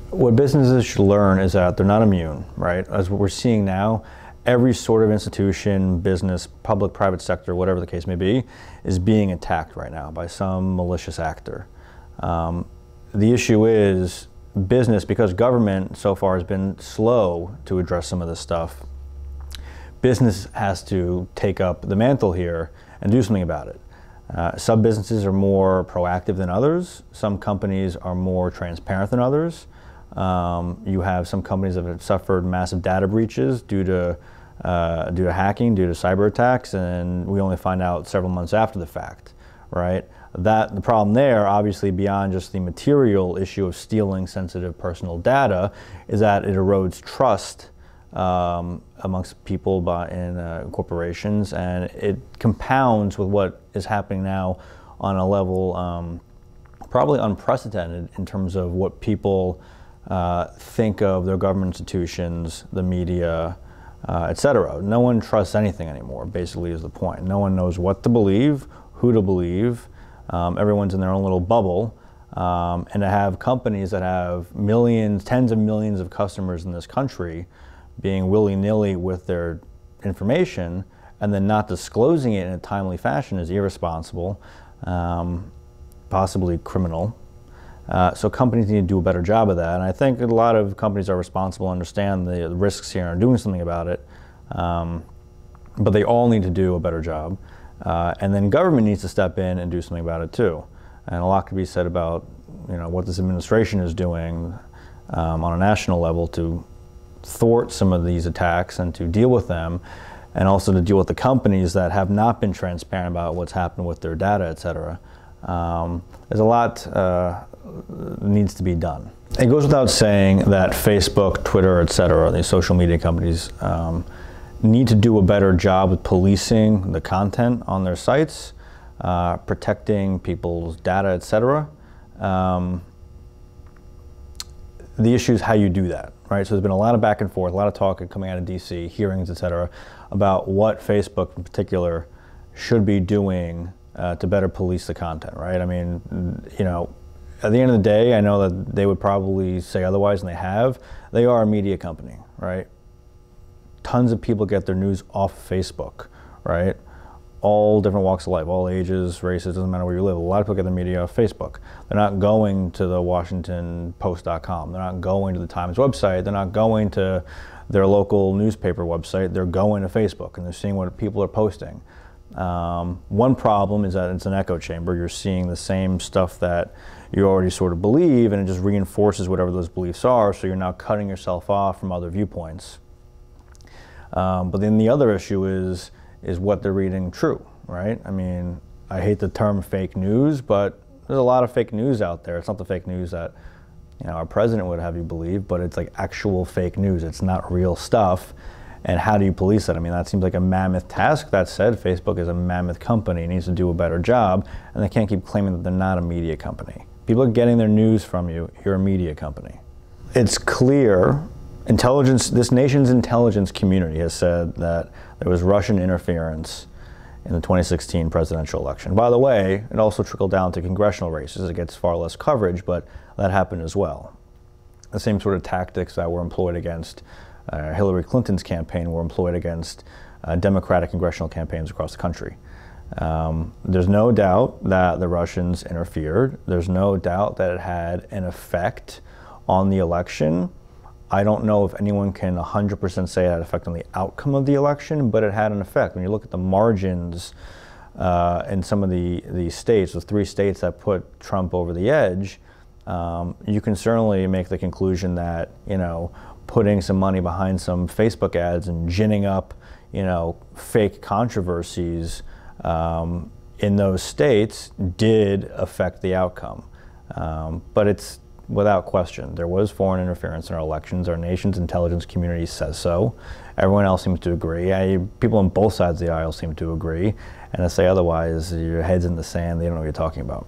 What businesses should learn is that they're not immune, right? As what we're seeing now, every sort of institution, business, public, private sector, whatever the case may be, is being attacked right now by some malicious actor. The issue is business, because government so far has been slow to address some of this stuff. Business has to take up the mantle here and do something about it. Some businesses are more proactive than others. Some companies are more transparent than others. You have some companies that have suffered massive data breaches due to hacking, due to cyber attacks, and we only find out several months after the fact, right? The problem there, obviously beyond just the material issue of stealing sensitive personal data, is that it erodes trust amongst people in corporations, and it compounds with what is happening now on a level probably unprecedented in terms of what people think of their government institutions, the media, etc. No one trusts anything anymore, basically, is the point. No one knows what to believe, who to believe. Everyone's in their own little bubble. And to have companies that have millions, tens of millions of customers in this country being willy-nilly with their information and then not disclosing it in a timely fashion is irresponsible, possibly criminal. So companies need to do a better job of that, and I think a lot of companies are responsible, understand the risks here, and are doing something about it, but they all need to do a better job. And then government needs to step in and do something about it too. And a lot could be said about what this administration is doing on a national level to thwart some of these attacks and to deal with them, and also to deal with the companies that have not been transparent about what's happened with their data, etc. There's a lot needs to be done. It goes without saying that Facebook, Twitter, etc., these social media companies need to do a better job with policing the content on their sites, protecting people's data, etc. The issue is how you do that, right? So there's been a lot of back and forth, a lot of talk coming out of DC, hearings, etc., about what Facebook in particular should be doing to better police the content, right? I mean, at the end of the day, I know that they would probably say otherwise, and they have. They are a media company, right? Tons of people get their news off Facebook, right? All different walks of life, all ages, races, doesn't matter where you live. A lot of people get their media off Facebook. They're not going to the WashingtonPost.com. They're not going to the Times website. They're not going to their local newspaper website. They're going to Facebook, and they're seeing what people are posting. One problem is that it's an echo chamber. You're seeing the same stuff that you already sort of believe, and it just reinforces whatever those beliefs are, so you're now cutting yourself off from other viewpoints. But then the other issue is what they're reading true, right? I mean, I hate the term fake news, but there's a lot of fake news out there. It's not the fake news that our president would have you believe, but it's like actual fake news. It's not real stuff. And how do you police that? I mean, that seems like a mammoth task. That said, Facebook is a mammoth company. It needs to do a better job, and they can't keep claiming that they're not a media company. People are getting their news from you. You're a media company. It's clear. This nation's intelligence community has said that there was Russian interference in the 2016 presidential election. By the way, it also trickled down to congressional races. It gets far less coverage, but that happened as well. The same sort of tactics that were employed against Hillary Clinton's campaign were employed against Democratic congressional campaigns across the country. There's no doubt that the Russians interfered. There's no doubt that it had an effect on the election. I don't know if anyone can 100% say it had an effect on the outcome of the election, but it had an effect. When you look at the margins in some of the states, the 3 states that put Trump over the edge, you can certainly make the conclusion that, putting some money behind some Facebook ads and ginning up, fake controversies in those states did affect the outcome. But it's without question, there was foreign interference in our elections. Our nation's intelligence community says so. Everyone else seems to agree. People on both sides of the aisle seem to agree. And to say otherwise, your head's in the sand, they don't know what you're talking about.